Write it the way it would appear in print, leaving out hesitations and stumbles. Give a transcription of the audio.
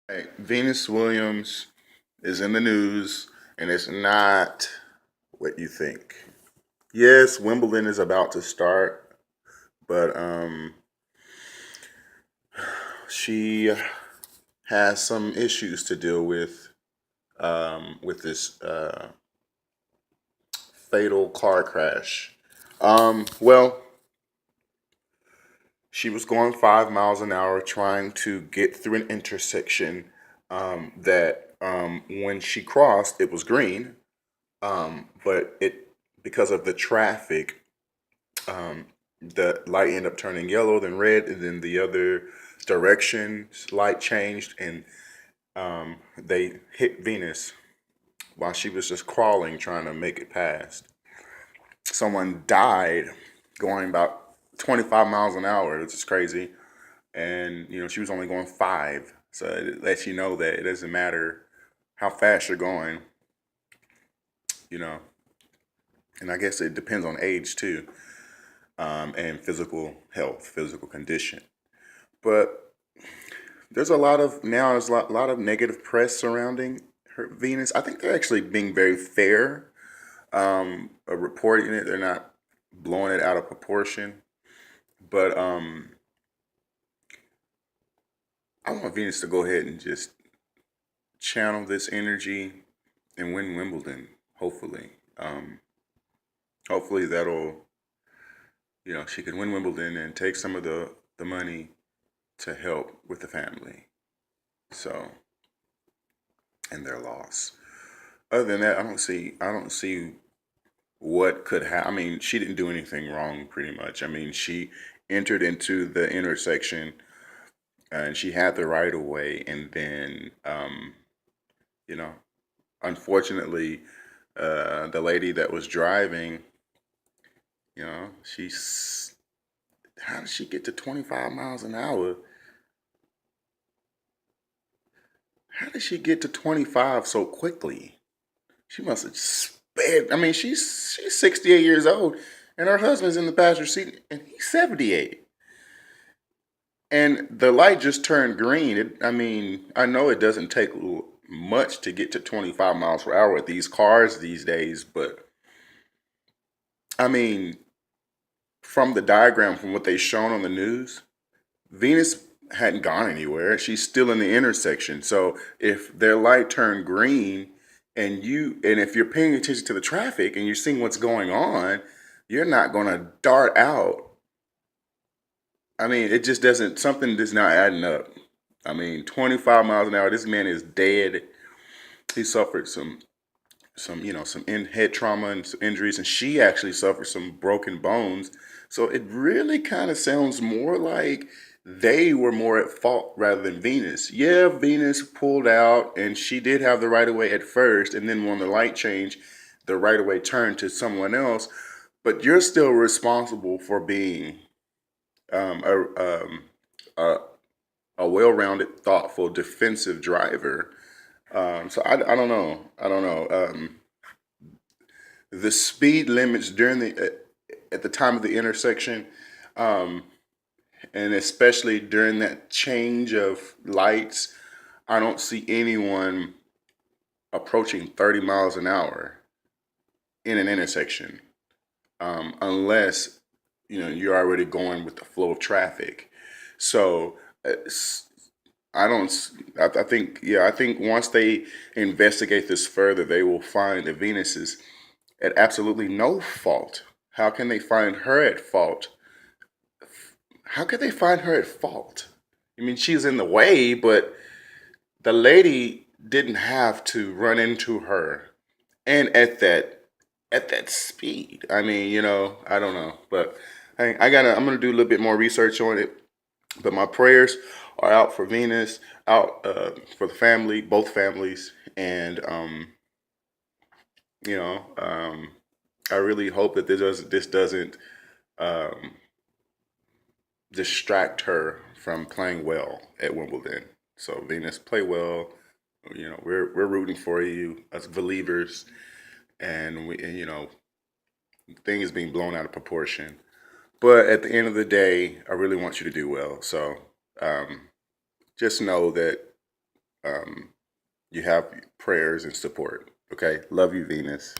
Right. Venus Williams is in the news, and it's not what you think. Yes, Wimbledon is about to start, but she has some issues to deal with this fatal car crash. Well, she was going 5 miles an hour trying to get through an intersection that when she crossed, it was green. But it because of the traffic, the light ended up turning yellow, then red, and then the other direction light changed, and they hit Venus while she was just crawling, trying to make it past. Someone died going about 25 miles an hour, which is crazy. And she was only going five, so it lets you know that it doesn't matter how fast you're going. You know, and I guess it depends on age too, and physical health, physical condition. But there's a lot of negative press surrounding her Venus. I think they're actually being very fair, reporting it. They're not blowing it out of proportion. But I want Venus to go ahead and just channel this energy and win Wimbledon. Hopefully, hopefully that'll she can win Wimbledon and take some of the money to help with the family. So, and their loss. Other than that, I don't see what could happen. I mean, she didn't do anything wrong, pretty much. I mean, she entered into the intersection and she had the right of way, and then you know, unfortunately, the lady that was driving, she's how did she get to 25 miles an hour? How did she get to 25 so quickly? She must have sped. I mean, she's 68 years old, and her husband's in the passenger seat, and he's 78. And the light just turned green. I mean, I know it doesn't take much to get to 25 miles per hour with these cars these days, but I mean, from the diagram, from what they shown on the news, Venus hadn't gone anywhere. She's still in the intersection. So if their light turned green and if you're paying attention to the traffic and you're seeing what's going on, you're not going to dart out. I mean, it just doesn't something is not adding up. I mean, 25 miles an hour, this man is dead. He suffered some head trauma and some injuries, and she actually suffered some broken bones. So it really kind of sounds more like they were more at fault rather than Venus. Yeah, Venus pulled out, and she did have the right of way at first, and then when the light changed, the right of way turned to someone else. But you're still responsible for being um, a, um, a, a well-rounded, thoughtful, defensive driver. So I don't know. I don't know. The speed limits during the at the time of the intersection, um, and especially during that change of lights, I don't see anyone approaching 30 miles an hour in an intersection, unless you're already going with the flow of traffic. So I don't. I think I think once they investigate this further, they will find that Venus is at absolutely no fault. How can they find her at fault? How could they find her at fault? I mean, she's in the way, but the lady didn't have to run into her, and at that speed. I mean, I don't know, but I'm gonna do a little bit more research on it. But my prayers are out for Venus, out for the family, both families, and you know, um, I really hope that this doesn't um, distract her from playing well at Wimbledon. So Venus, play well. We're rooting for you as believers, and things being blown out of proportion. But at the end of the day, I really want you to do well. So um, just know that you have prayers and support. Okay, love you, Venus.